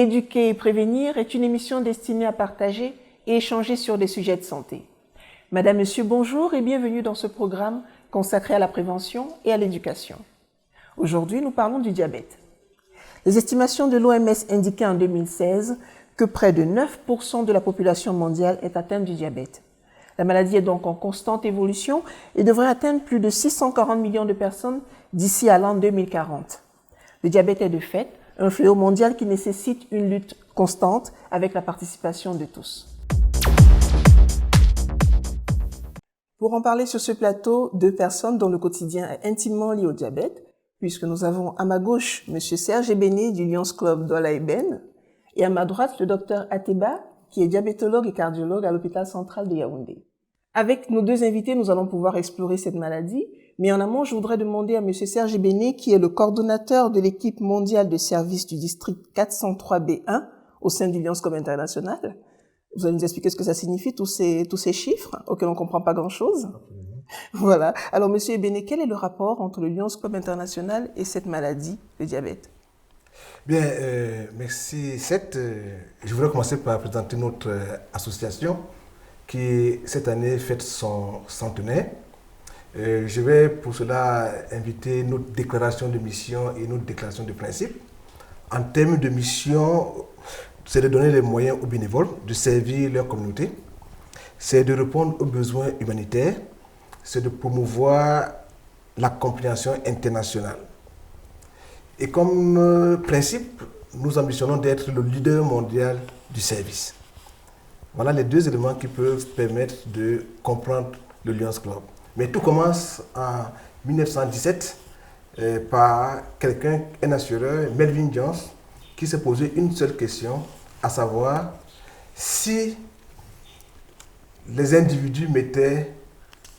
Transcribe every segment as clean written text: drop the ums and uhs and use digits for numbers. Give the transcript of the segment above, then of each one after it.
Éduquer et prévenir est une émission destinée à partager et échanger sur des sujets de santé. Madame, Monsieur, bonjour et bienvenue dans ce programme consacré à la prévention et à l'éducation. Aujourd'hui, nous parlons du diabète. Les estimations de l'OMS indiquaient en 2016 que près de 9% de la population mondiale est atteinte du diabète. La maladie est donc en constante évolution et devrait atteindre plus de 640 millions de personnes d'ici à l'an 2040. Le diabète est de fait un fléau mondial qui nécessite une lutte constante avec la participation de tous. Pour en parler sur ce plateau, deux personnes dont le quotidien est intimement lié au diabète, puisque nous avons à ma gauche M. Serge Ebene du Lions Club d'Ola Eben et à ma droite le Dr Ateba, qui est diabétologue et cardiologue à l'hôpital central de Yaoundé. Avec nos deux invités, nous allons pouvoir explorer cette maladie, mais en amont, je voudrais demander à M. Serge Ebene, qui est le coordonnateur de l'équipe mondiale de service du district 403B1 au sein du Lions Club International. Vous allez nous expliquer ce que ça signifie, tous ces chiffres auxquels on ne comprend pas grand-chose. Voilà. Alors, M. Ebene, quel est le rapport entre le Lions Club International et cette maladie, le diabète? Bien, merci Seth. Je voudrais commencer par présenter notre association qui, cette année, fête son centenaire. Je vais pour cela inviter notre déclaration de mission et notre déclaration de principe. En termes de mission, c'est de donner les moyens aux bénévoles de servir leur communauté, c'est de répondre aux besoins humanitaires, c'est de promouvoir la compréhension internationale. Et comme principe, nous ambitionnons d'être le leader mondial du service. Voilà les deux éléments qui peuvent permettre de comprendre le Lions Club. Mais tout commence en 1917 par un assureur, Melvin Jones, qui s'est posé une seule question, à savoir si les individus mettaient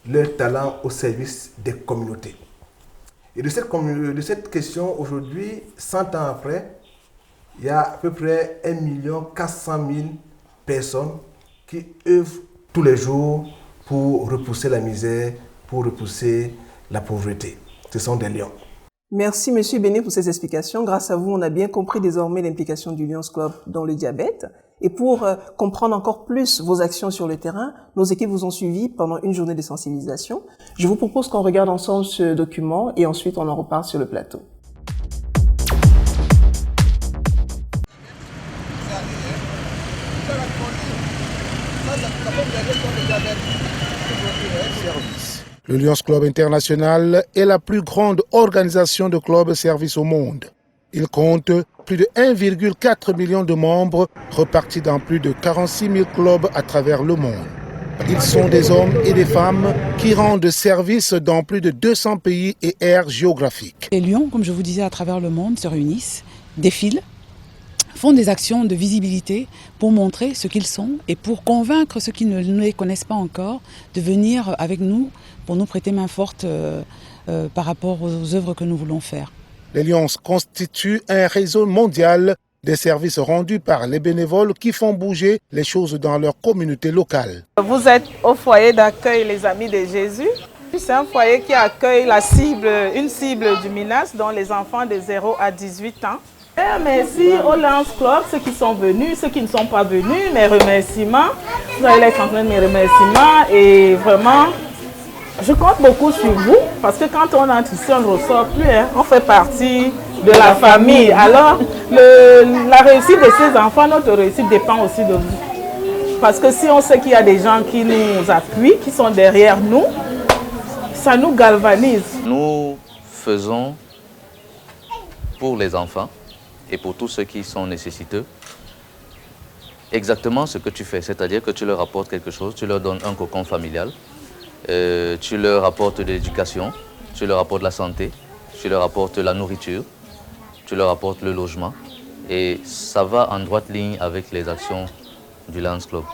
leur talent au service des communautés. Et de cette question, aujourd'hui, 100 ans après, il y a à peu près 1 400 000 personnes qui œuvrent tous les jours pour repousser la misère, pour repousser la pauvreté. Ce sont des lions. Merci M. Ebene pour ces explications. Grâce à vous, on a bien compris désormais l'implication du Lions Club dans le diabète. Et pour comprendre encore plus vos actions sur le terrain, nos équipes vous ont suivi pendant une journée de sensibilisation. Je vous propose qu'on regarde ensemble ce document et ensuite on en reparle sur le plateau. Le Lions Club International est la plus grande organisation de clubs service au monde. Il compte plus de 1,4 million de membres repartis dans plus de 46 000 clubs à travers le monde. Ils sont des hommes et des femmes qui rendent service dans plus de 200 pays et aires géographiques. Les lions, comme je vous disais, à travers le monde se réunissent, défilent, font des actions de visibilité pour montrer ce qu'ils sont et pour convaincre ceux qui ne les connaissent pas encore de venir avec nous pour nous prêter main forte par rapport aux œuvres que nous voulons faire. Les Lions constituent un réseau mondial des services rendus par les bénévoles qui font bouger les choses dans leur communauté locale. Vous êtes au foyer d'accueil Les Amis de Jésus. C'est un foyer qui accueille une cible du MINAS, dont les enfants de 0 à 18 ans. Et merci au Lions Club, ceux qui sont venus, ceux qui ne sont pas venus, mes remerciements. Vous allez être en train de mes remerciements et vraiment, je compte beaucoup sur vous parce que quand on entre ici, on ne ressort plus, hein. On fait partie de la famille. Alors, la réussite de ces enfants, notre réussite dépend aussi de vous. Parce que si on sait qu'il y a des gens qui nous appuient, qui sont derrière nous, ça nous galvanise. Nous faisons pour les enfants et pour tous ceux qui sont nécessiteux exactement ce que tu fais, c'est-à-dire que tu leur apportes quelque chose, tu leur donnes un cocon familial, tu leur apportes de l'éducation, tu leur apportes la santé, tu leur apportes la nourriture, tu leur apportes le logement et ça va en droite ligne avec les actions du Lions Club.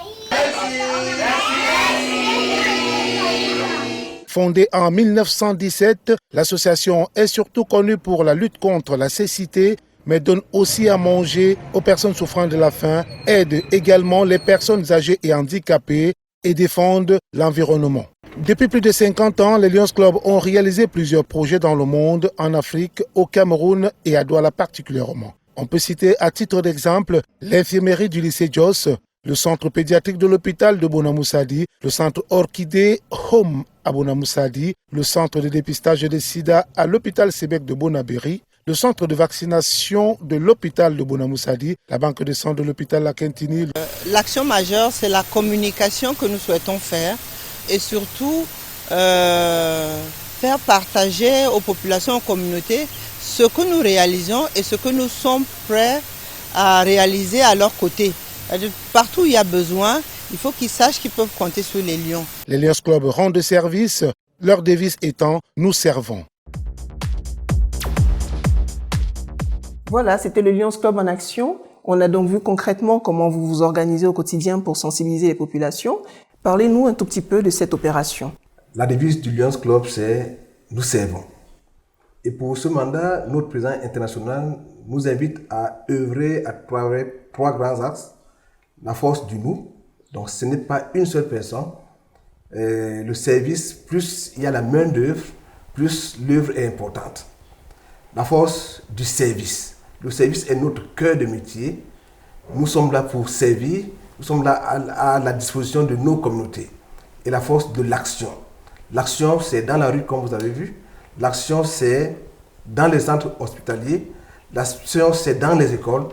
Fondée en 1917, l'association est surtout connue pour la lutte contre la cécité, mais donne aussi à manger aux personnes souffrant de la faim, aide également les personnes âgées et handicapées et défendent l'environnement. Depuis plus de 50 ans, les Lions Club ont réalisé plusieurs projets dans le monde, en Afrique, au Cameroun et à Douala particulièrement. On peut citer à titre d'exemple l'infirmerie du lycée Jos, le centre pédiatrique de l'hôpital de Bonamoussadi, le centre Orchidée Home à Bonamoussadi, le centre de dépistage de sida à l'hôpital Sébec de Bonabéry, le centre de vaccination de l'hôpital de Bonamoussadi, la banque de sang de l'hôpital La Quintini. L'action majeure, c'est la communication que nous souhaitons faire et surtout faire partager aux populations, aux communautés, ce que nous réalisons et ce que nous sommes prêts à réaliser à leur côté. Partout où il y a besoin, il faut qu'ils sachent qu'ils peuvent compter sur les Lions. Les Lions Club rendent service, leur devise étant « Nous servons ». Voilà, c'était le Lions Club en action. On a donc vu concrètement comment vous vous organisez au quotidien pour sensibiliser les populations. Parlez-nous un tout petit peu de cette opération. La devise du Lions Club, c'est « Nous servons ». Et pour ce mandat, notre président international nous invite à œuvrer à travers trois grands axes. La force du nous, donc ce n'est pas une seule personne. Le service, plus il y a la main d'œuvre, plus l'œuvre est importante. La force du service. Le service est notre cœur de métier. Nous sommes là pour servir, nous sommes là à la disposition de nos communautés. Et la force de l'action. L'action, c'est dans la rue, comme vous avez vu. L'action, c'est dans les centres hospitaliers. L'action, c'est dans les écoles.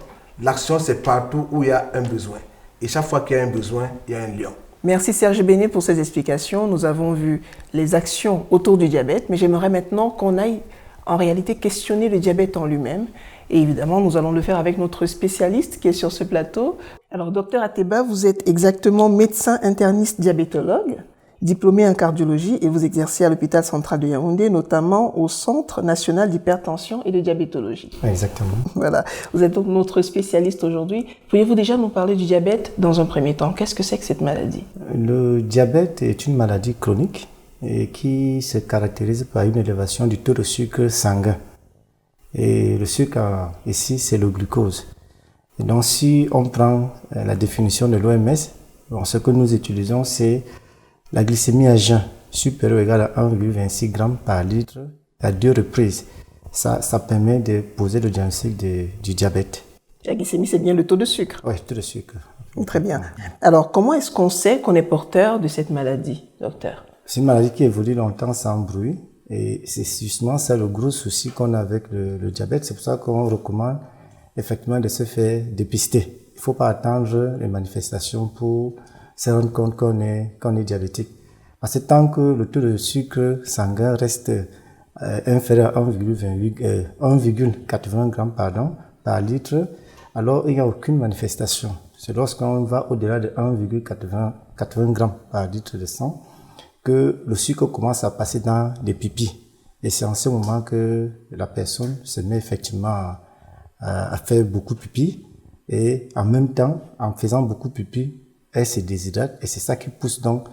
L'action, c'est partout où il y a un besoin. Et chaque fois qu'il y a un besoin, il y a un lion. Merci Serge Béné pour ces explications. Nous avons vu les actions autour du diabète, mais j'aimerais maintenant qu'on aille en réalité questionner le diabète en lui-même. Et évidemment, nous allons le faire avec notre spécialiste qui est sur ce plateau. Alors, docteur Ateba, vous êtes exactement médecin interniste diabétologue, diplômé en cardiologie, et vous exercez à l'hôpital central de Yaoundé, notamment au Centre national d'hypertension et de diabétologie. Exactement. Voilà. Vous êtes donc notre spécialiste aujourd'hui. Pourriez-vous déjà nous parler du diabète dans un premier temps? Qu'est-ce que c'est que cette maladie? Le diabète est une maladie chronique et qui se caractérise par une élévation du taux de sucre sanguin. Et le sucre, ici, c'est le glucose. Et donc, si on prend la définition de l'OMS, ce que nous utilisons, c'est la glycémie à jeun supérieure ou égale à 1,26 g par litre à 2 reprises. Ça permet de poser le diagnostic du diabète. La glycémie, c'est bien le taux de sucre. Oui, taux de sucre. Très bien. Alors, comment est-ce qu'on sait qu'on est porteur de cette maladie, docteur? C'est une maladie qui évolue longtemps sans bruit. Et c'est justement ça le gros souci qu'on a avec le diabète. C'est pour ça qu'on recommande effectivement de se faire dépister. Il ne faut pas attendre les manifestations pour se rendre compte qu'on est diabétique. Parce que tant que le taux de sucre sanguin reste inférieur à 1,80 g par litre, alors il n'y a aucune manifestation. C'est lorsqu'on va au-delà de 1,80 g par litre de sang que le sucre commence à passer dans les pipis. Et c'est en ce moment que la personne se met effectivement à faire beaucoup de pipi. Et en même temps, en faisant beaucoup de pipi, elle se déshydrate. Et c'est ça qui pousse donc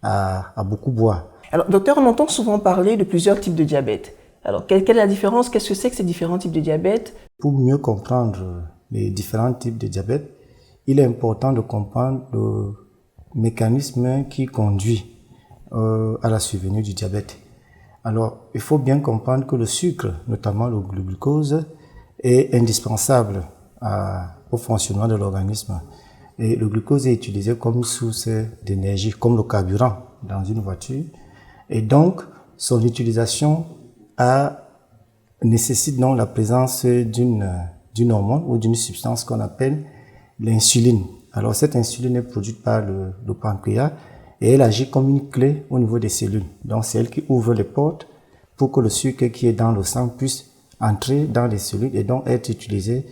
à beaucoup boire. Alors, docteur, on entend souvent parler de plusieurs types de diabète. Alors, quelle est la différence? Qu'est-ce que c'est que ces différents types de diabète? Pour mieux comprendre les différents types de diabète, il est important de comprendre le mécanisme qui conduit à la survenue du diabète. Alors, il faut bien comprendre que le sucre, notamment le glucose, est indispensable au fonctionnement de l'organisme. Et le glucose est utilisé comme source d'énergie, comme le carburant dans une voiture. Et donc, son utilisation nécessite donc la présence d'une hormone ou d'une substance qu'on appelle l'insuline. Alors, cette insuline est produite par le pancréas et elle agit comme une clé au niveau des cellules. Donc, c'est elle qui ouvre les portes pour que le sucre qui est dans le sang puisse entrer dans les cellules et donc être utilisé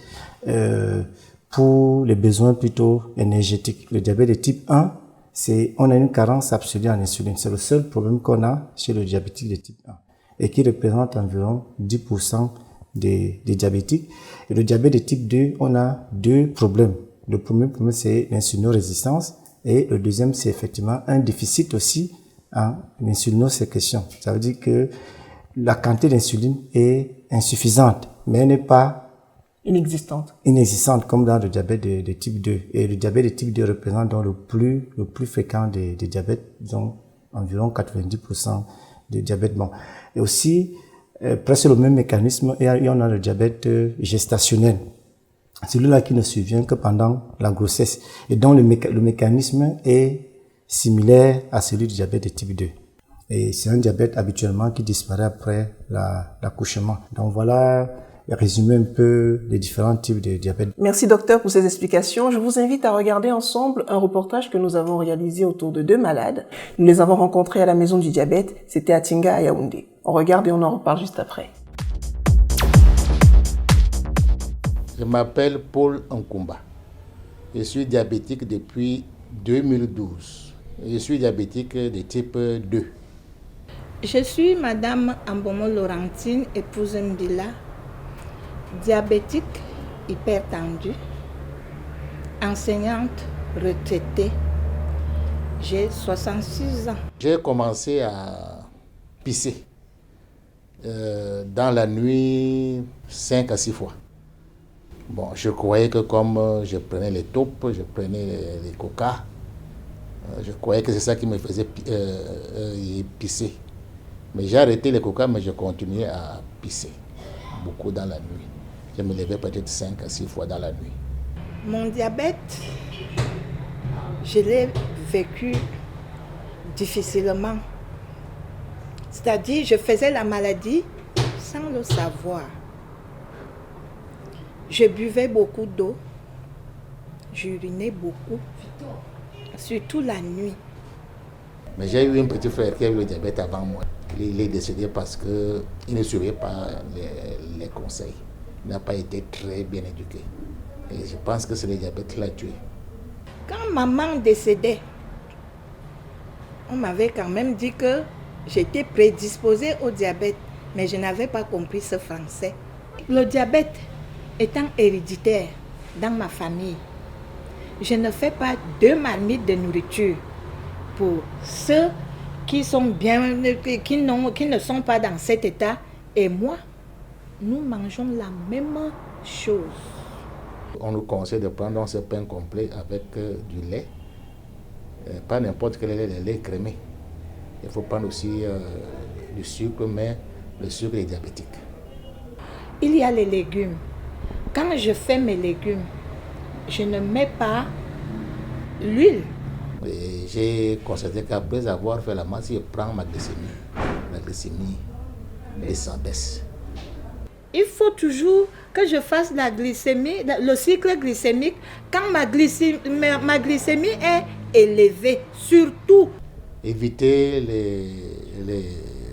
pour les besoins plutôt énergétiques. Le diabète de type 1, on a une carence absolue en insuline. C'est le seul problème qu'on a chez le diabétique de type 1 et qui représente environ 10% des diabétiques. Et le diabète de type 2, on a deux problèmes. Le premier problème, c'est l'insulinorésistance et le deuxième, c'est effectivement un déficit aussi en insulinosécrétion. Ça veut dire que la quantité d'insuline est insuffisante, mais elle n'est pas inexistante comme dans le diabète de type 2. Et le diabète de type 2 représente donc le plus fréquent des diabètes, donc environ 90% de diabète. Bon. Et aussi, presque le même mécanisme, et on a le diabète gestationnel. celui-là qui ne survient que pendant la grossesse et dont le mécanisme est similaire à celui du diabète de type 2. Et c'est un diabète habituellement qui disparaît après l'accouchement. Donc voilà, résumer un peu les différents types de diabète. Merci docteur pour ces explications. Je vous invite à regarder ensemble un reportage que nous avons réalisé autour de 2 malades. Nous les avons rencontrés à la maison du diabète, c'était à Tinga à Yaoundé. On regarde et on en reparle juste après. Je m'appelle Paul Nkumba. Je suis diabétique depuis 2012. Je suis diabétique de type 2. Je suis Madame Ambomo Laurentine, épouse Mbila, diabétique, hypertendue, enseignante, retraitée. J'ai 66 ans. J'ai commencé à pisser dans la nuit 5 à 6 fois. Bon, je croyais que comme je prenais les taupes, je prenais les coca, je croyais que c'est ça qui me faisait pisser. Mais j'ai arrêté les coca, mais je continuais à pisser beaucoup dans la nuit. Je me levais peut-être 5 à 6 fois dans la nuit. Mon diabète, je l'ai vécu difficilement. C'est-à-dire, je faisais la maladie sans le savoir. Je buvais beaucoup d'eau, j'urinais beaucoup, surtout la nuit. Mais j'ai eu un petit frère qui a eu le diabète avant moi. Il est décédé parce qu'il ne suivait pas les conseils. Il n'a pas été très bien éduqué. Et je pense que c'est le diabète qui l'a tué. Quand maman décédait, on m'avait quand même dit que j'étais prédisposée au diabète, mais je n'avais pas compris ce français. Le diabète étant héréditaire dans ma famille, je ne fais pas 2 marmites de nourriture pour ceux qui sont bien, qui ne sont pas dans cet état, et moi, nous mangeons la même chose. On nous conseille de prendre ce pain complet avec du lait, pas n'importe quel lait, le lait crémé. Il faut prendre aussi du sucre, mais le sucre est diabétique. Il y a les légumes. Quand je fais mes légumes, je ne mets pas l'huile. J'ai constaté qu'après avoir fait la masse, je prends ma glycémie. La glycémie baisse. Il faut toujours que je fasse la glycémie, le cycle glycémique, quand ma glycémie est élevée, surtout. Éviter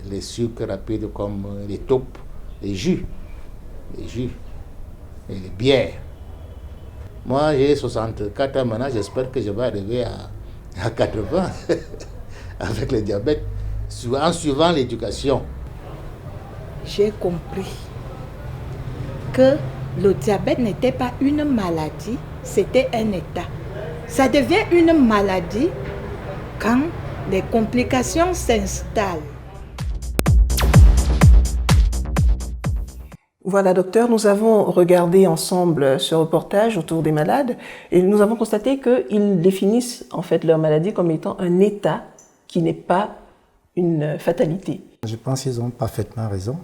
les sucres rapides comme les taupes, les jus et les bières. Moi, j'ai 64 ans maintenant, j'espère que je vais arriver à 80 avec le diabète, en suivant l'éducation. J'ai compris que le diabète n'était pas une maladie, c'était un état. Ça devient une maladie quand les complications s'installent. Voilà, docteur, nous avons regardé ensemble ce reportage autour des malades et nous avons constaté qu'ils définissent en fait leur maladie comme étant un état qui n'est pas une fatalité. Je pense qu'ils ont parfaitement raison.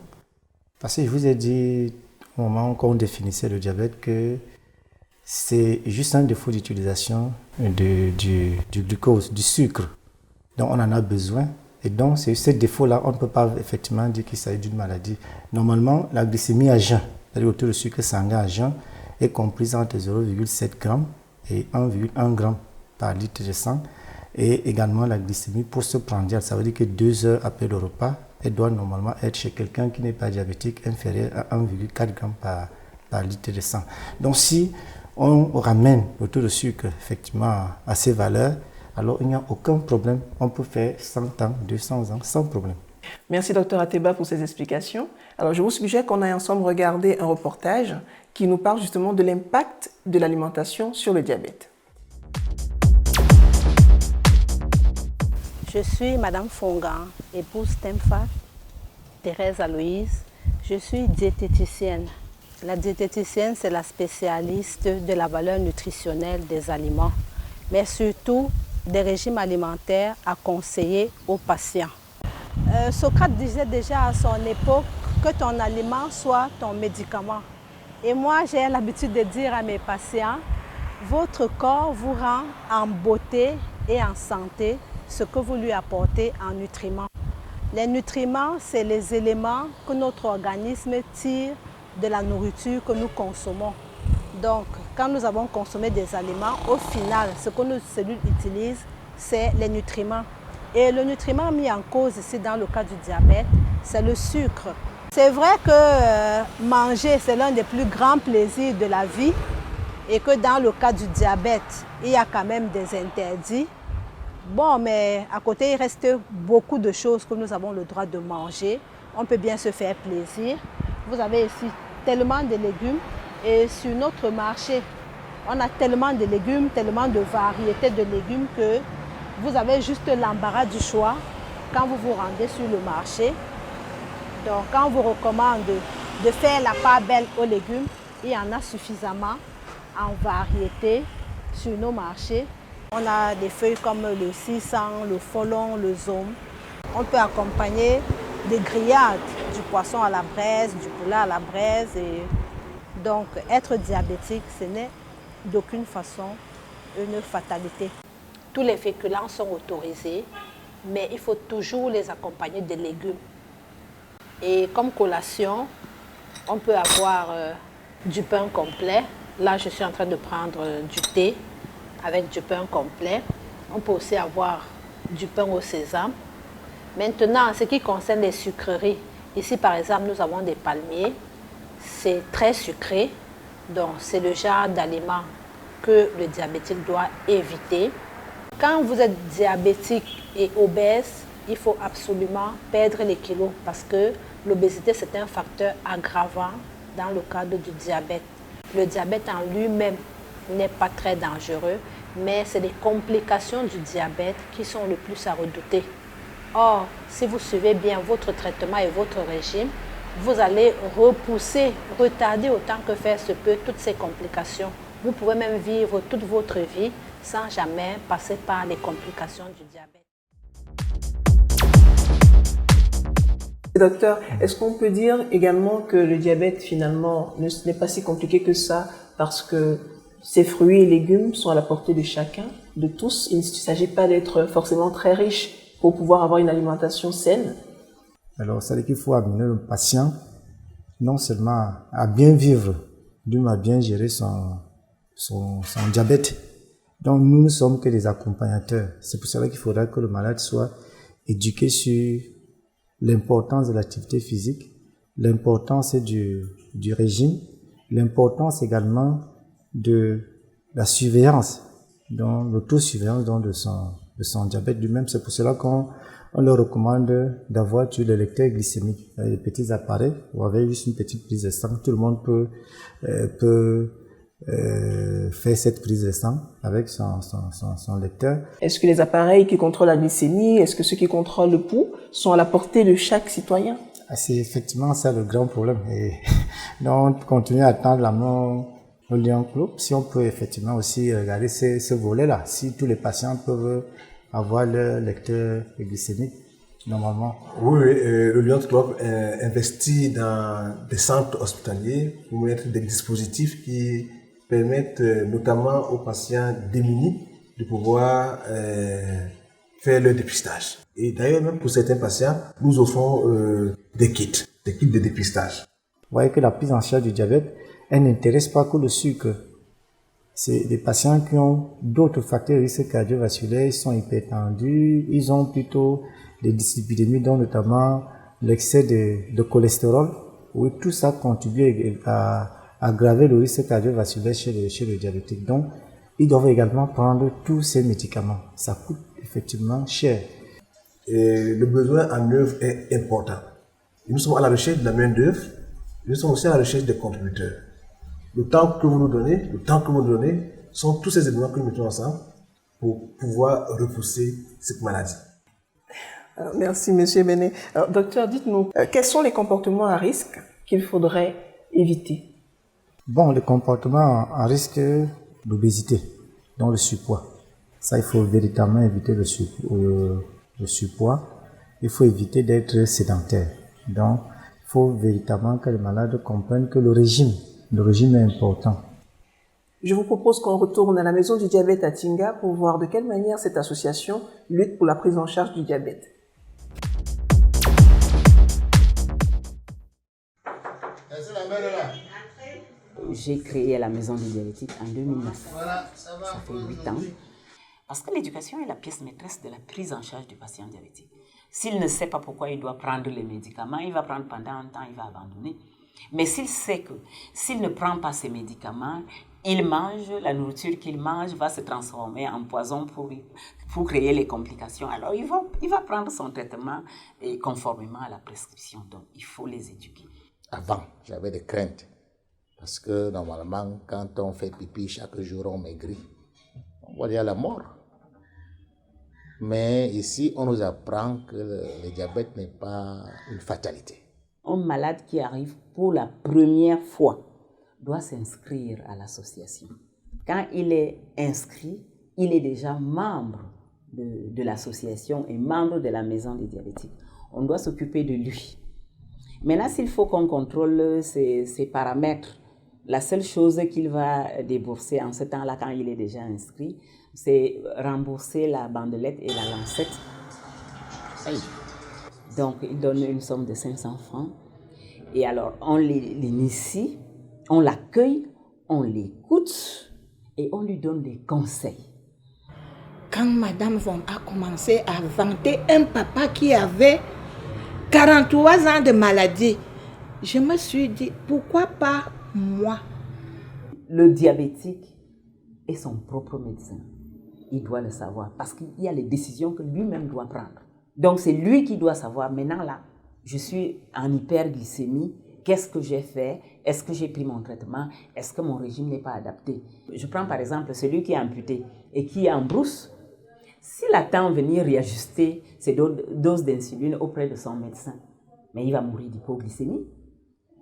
Parce que je vous ai dit au moment qu'on définissait le diabète que c'est juste un défaut d'utilisation du glucose, du sucre. Donc on en a besoin. Et donc, c'est ce défaut-là, on ne peut pas effectivement dire qu'il s'agit d'une maladie. Normalement, la glycémie à jeun, c'est-à-dire le taux de sucre sanguin à jeun, est comprise entre 0,7 g et 1,1 g par litre de sang. Et également la glycémie postprandiale, ça veut dire que 2 heures après le repas, elle doit normalement être chez quelqu'un qui n'est pas diabétique inférieure à 1,4 g par litre de sang. Donc, si on ramène le taux de sucre effectivement à ces valeurs, alors il n'y a aucun problème. On peut faire 100 ans, 200 ans sans problème. Merci Dr Ateba pour ces explications. Alors je vous suggère qu'on aille ensemble regarder un reportage qui nous parle justement de l'impact de l'alimentation sur le diabète. Je suis Madame Fongan, épouse Temfa, Thérèse Aloïse. Je suis diététicienne. La diététicienne, c'est la spécialiste de la valeur nutritionnelle des aliments, mais surtout des régimes alimentaires à conseiller aux patients. Socrate disait déjà à son époque que ton aliment soit ton médicament. Et moi, j'ai l'habitude de dire à mes patients, votre corps vous rend en beauté et en santé ce que vous lui apportez en nutriments. Les nutriments, c'est les éléments que notre organisme tire de la nourriture que nous consommons. Donc, quand nous avons consommé des aliments, au final, ce que nos cellules utilisent, c'est les nutriments. Et le nutriment mis en cause ici dans le cas du diabète, c'est le sucre. C'est vrai que manger, c'est l'un des plus grands plaisirs de la vie et que dans le cas du diabète, il y a quand même des interdits. Bon, mais à côté, il reste beaucoup de choses que nous avons le droit de manger. On peut bien se faire plaisir. Vous avez ici tellement de légumes et sur notre marché, on a tellement de légumes, tellement de variétés de légumes que vous avez juste l'embarras du choix quand vous vous rendez sur le marché. Donc, quand on vous recommande de faire la part belle aux légumes, il y en a suffisamment en variété sur nos marchés. On a des feuilles comme le 600, le folon, le zome. On peut accompagner des grillades, du poisson à la braise, du poulet à la braise. Et donc, être diabétique, ce n'est d'aucune façon une fatalité. Tous les féculents sont autorisés, mais il faut toujours les accompagner de légumes. Et comme collation, on peut avoir du pain complet. Là, je suis en train de prendre du thé avec du pain complet. On peut aussi avoir du pain au sésame. Maintenant, en ce qui concerne les sucreries, ici par exemple, nous avons des palmiers. C'est très sucré, donc c'est le genre d'aliment que le diabétique doit éviter. Quand vous êtes diabétique et obèse, il faut absolument perdre les kilos parce que l'obésité, c'est un facteur aggravant dans le cadre du diabète. Le diabète en lui-même n'est pas très dangereux, mais c'est les complications du diabète qui sont le plus à redouter. Or, si vous suivez bien votre traitement et votre régime, vous allez repousser, retarder autant que faire se peut toutes ces complications. Vous pouvez même vivre toute votre vie sans jamais passer par les complications du diabète. Docteur, est-ce qu'on peut dire également que le diabète finalement n'est pas si compliqué que ça parce que ces fruits et légumes sont à la portée de chacun, de tous. Il ne s'agit pas d'être forcément très riche pour pouvoir avoir une alimentation saine. Alors, ça veut dire qu'il faut amener le patient non seulement à bien vivre, mais à bien gérer son diabète. Donc, nous ne sommes que des accompagnateurs. C'est pour cela qu'il faudra que le malade soit éduqué sur l'importance de l'activité physique, l'importance du régime, l'importance également de la surveillance, donc l'autosurveillance de son diabète lui-même. C'est pour cela qu'on leur recommande d'avoir le lecteur glycémique, les petits appareils, ou avec juste une petite prise de sang. Tout le monde peut faire cette prise de sang avec son lecteur. Est-ce que les appareils qui contrôlent la glycémie, est-ce que ceux qui contrôlent le pouls sont à la portée de chaque citoyen? C'est effectivement ça le grand problème. Et donc, continuer à attendre la mort au Lions Club, si on peut effectivement aussi regarder ce volet-là, si tous les patients peuvent avoir leur lecteur glycémique normalement. Oui, le Lions Club investit dans des centres hospitaliers pour mettre des dispositifs qui permettent notamment aux patients démunis de pouvoir faire leur dépistage. Et d'ailleurs, même pour certains patients, nous offrons des kits de dépistage. Vous voyez que la prise en charge du diabète, elle n'intéresse pas que le sucre. C'est des patients qui ont d'autres facteurs de risque cardiovasculaire, ils sont hypertendus, ils ont plutôt des dyslipidémies, dont notamment l'excès de cholestérol. Oui, tout ça contribue à aggraver le risque cardiovasculaire chez le diabétique. Donc, ils doivent également prendre tous ces médicaments. Ça coûte effectivement cher. Et le besoin en œuvre est important. Nous sommes à la recherche de la main-d'œuvre, nous sommes aussi à la recherche des contributeurs. Le temps que vous nous donnez, sont tous ces éléments que nous mettons ensemble pour pouvoir repousser cette maladie. Merci, Monsieur Benet. Alors, docteur, dites-nous, quels sont les comportements à risque qu'il faudrait éviter? Bon, les comportements à risque d'obésité, donc le surpoids. Ça, il faut véritablement éviter le surpoids. Il faut éviter d'être sédentaire. Donc, il faut véritablement que les malades comprennent que le régime le régime est important. Je vous propose qu'on retourne à la maison du diabète à Tinga pour voir de quelle manière cette association lutte pour la prise en charge du diabète. J'ai créé la maison du diabétique en 2009. Ça fait 8 ans. Parce que l'éducation est la pièce maîtresse de la prise en charge du patient diabétique. S'il ne sait pas pourquoi il doit prendre les médicaments, il va prendre pendant un temps, il va abandonner. Mais s'il sait que s'il ne prend pas ces médicaments, il mange, la nourriture qu'il mange va se transformer en poison pour créer les complications. Alors il va prendre son traitement et conformément à la prescription. Donc il faut les éduquer. Avant, j'avais des craintes. Parce que normalement, quand on fait pipi chaque jour, on maigrit. On va dire la mort. Mais ici, on nous apprend que le diabète n'est pas une fatalité. Un malade qui arrive pour la première fois doit s'inscrire à l'association. Quand il est inscrit, il est déjà membre de l'association et membre de la maison des diabétiques. On doit s'occuper de lui. Maintenant, s'il faut qu'on contrôle ses paramètres, la seule chose qu'il va débourser en ce temps-là, quand il est déjà inscrit, c'est rembourser la bandelette et la lancette. Donc, il donne une somme de 500 francs. Et alors, on l'initie, on l'accueille, on l'écoute et on lui donne des conseils. Quand Madame Von a commencé à vanter un papa qui avait 43 ans de maladie, je me suis dit, pourquoi pas moi? Le diabétique est son propre médecin. Il doit le savoir parce qu'il y a les décisions que lui-même doit prendre. Donc c'est lui qui doit savoir. Maintenant là, je suis en hyperglycémie. Qu'est-ce que j'ai fait? Est-ce que j'ai pris mon traitement? Est-ce que mon régime n'est pas adapté? Je prends par exemple celui qui est amputé et qui est en brousse. S'il attend venir réajuster ses doses d'insuline auprès de son médecin, mais il va mourir d'hypoglycémie.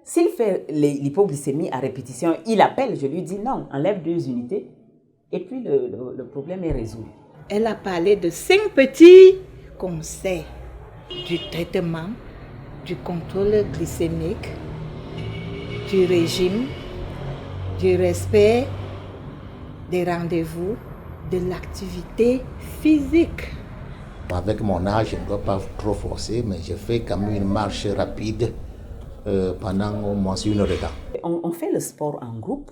S'il fait l'hypoglycémie à répétition, il appelle, je lui dis non, enlève 2 unités et puis le problème est résolu. Elle a parlé de 5 petits conseils du traitement, du contrôle glycémique, du régime, du respect des rendez-vous, de l'activité physique. Avec mon âge, je ne dois pas trop forcer, mais je fais quand même une marche rapide pendant au moins 1 heure de temps. On fait le sport en groupe.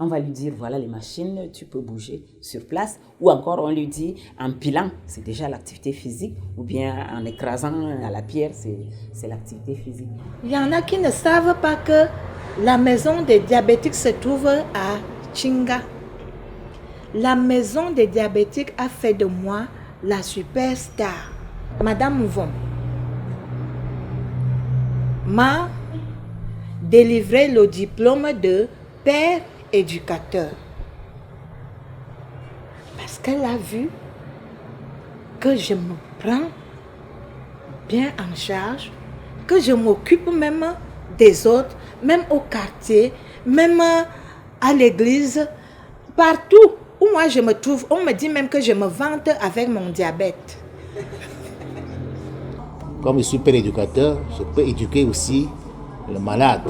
On va lui dire, voilà les machines, tu peux bouger sur place. Ou encore, on lui dit, en pilant, c'est déjà l'activité physique. Ou bien en écrasant à la pierre, c'est l'activité physique. Il y en a qui ne savent pas que la maison des diabétiques se trouve à Tinga. La maison des diabétiques a fait de moi la superstar. Madame Von m'a délivré le diplôme de père éducateur. Parce qu'elle a vu que je me prends bien en charge, que je m'occupe même des autres, même au quartier, même à l'église, partout où moi je me trouve. On me dit même que je me vante avec mon diabète. Comme super éducateur, je peux éduquer aussi le malade,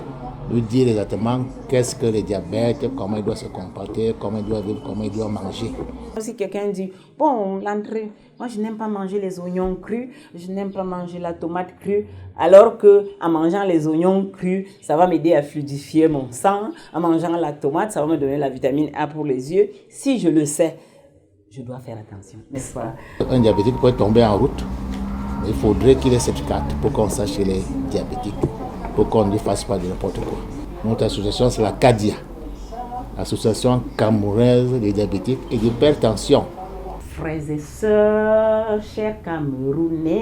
lui dire exactement qu'est-ce que le diabète, comment il doit se comporter, comment il doit vivre, comment il doit manger. Si quelqu'un dit, bon, l'entrée, moi je n'aime pas manger les oignons crus, je n'aime pas manger la tomate crue, alors qu'en mangeant les oignons crus, ça va m'aider à fluidifier mon sang, en mangeant la tomate, ça va me donner la vitamine A pour les yeux. Si je le sais, je dois faire attention, n'est-ce pas? Un diabétique peut tomber en route. Il faudrait qu'il ait cette carte pour qu'on sache qu'il est diabétique, pour qu'on ne lui fasse pas de n'importe quoi. Notre association, c'est la CADIA, Association camerounaise des diabétiques et d'hypertension. Frères et sœurs, chers Camerounais,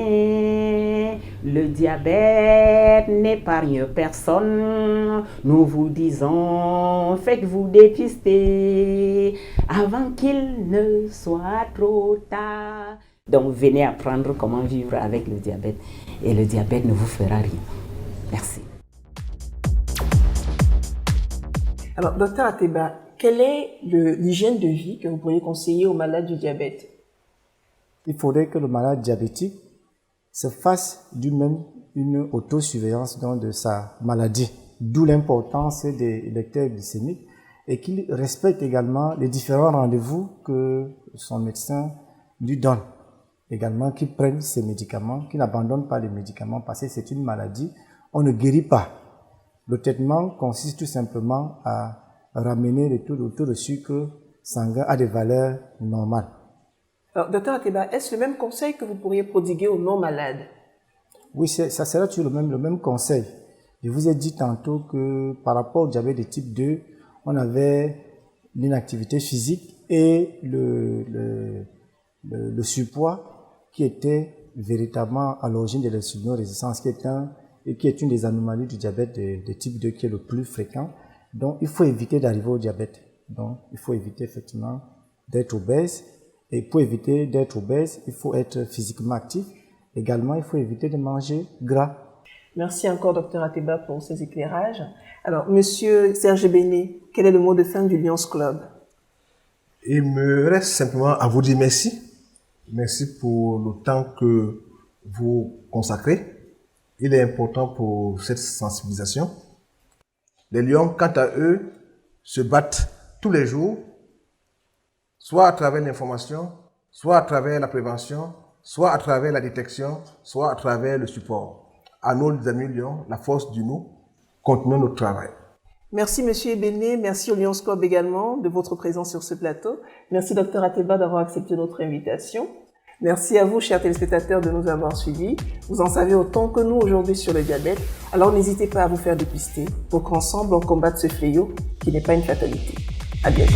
le diabète n'épargne personne. Nous vous disons, faites-vous dépister avant qu'il ne soit trop tard. Donc venez apprendre comment vivre avec le diabète et le diabète ne vous fera rien. Merci. Alors, docteur Ateba, quelle est l'hygiène de vie que vous pourriez conseiller aux malades du diabète? Il faudrait que le malade diabétique se fasse lui-même une autosurveillance de sa maladie. d'où l'importance des lecteurs glycémiques, et qu'il respecte également les différents rendez-vous que son médecin lui donne. Également qu'il prenne ses médicaments, qu'il n'abandonne pas les médicaments parce que c'est une maladie, on ne guérit pas. Le traitement consiste tout simplement à ramener le taux de sucre sanguin à des valeurs normales. Alors, docteur Ateba, est-ce le même conseil que vous pourriez prodiguer aux non-malades? Oui, ça sera toujours le même conseil. Je vous ai dit tantôt que par rapport au diabète de type 2, on avait l'inactivité physique et le surpoids qui était véritablement à l'origine de l'insulinorésistance, qui est une des anomalies du diabète de type 2 qui est le plus fréquent. Donc, il faut éviter d'arriver au diabète. Donc, il faut éviter effectivement d'être obèse. Et pour éviter d'être obèse, il faut être physiquement actif. Également, il faut éviter de manger gras. Merci encore, docteur Ateba, pour ces éclairages. Alors, monsieur Serge Ebene, quel est le mot de fin du Lions Club? Il me reste simplement à vous dire merci. Merci pour le temps que vous consacrez. Il est important pour cette sensibilisation. Les lions, quant à eux, se battent tous les jours, soit à travers l'information, soit à travers la prévention, soit à travers la détection, soit à travers le support. À nous, les amis lions, la force du nous, continuons notre travail. Merci monsieur Ebene, merci au Lions Club également de votre présence sur ce plateau. Merci docteur Ateba d'avoir accepté notre invitation. Merci à vous, chers téléspectateurs, de nous avoir suivis. Vous en savez autant que nous aujourd'hui sur le diabète. Alors n'hésitez pas à vous faire dépister pour qu'ensemble on combatte ce fléau qui n'est pas une fatalité. À bientôt.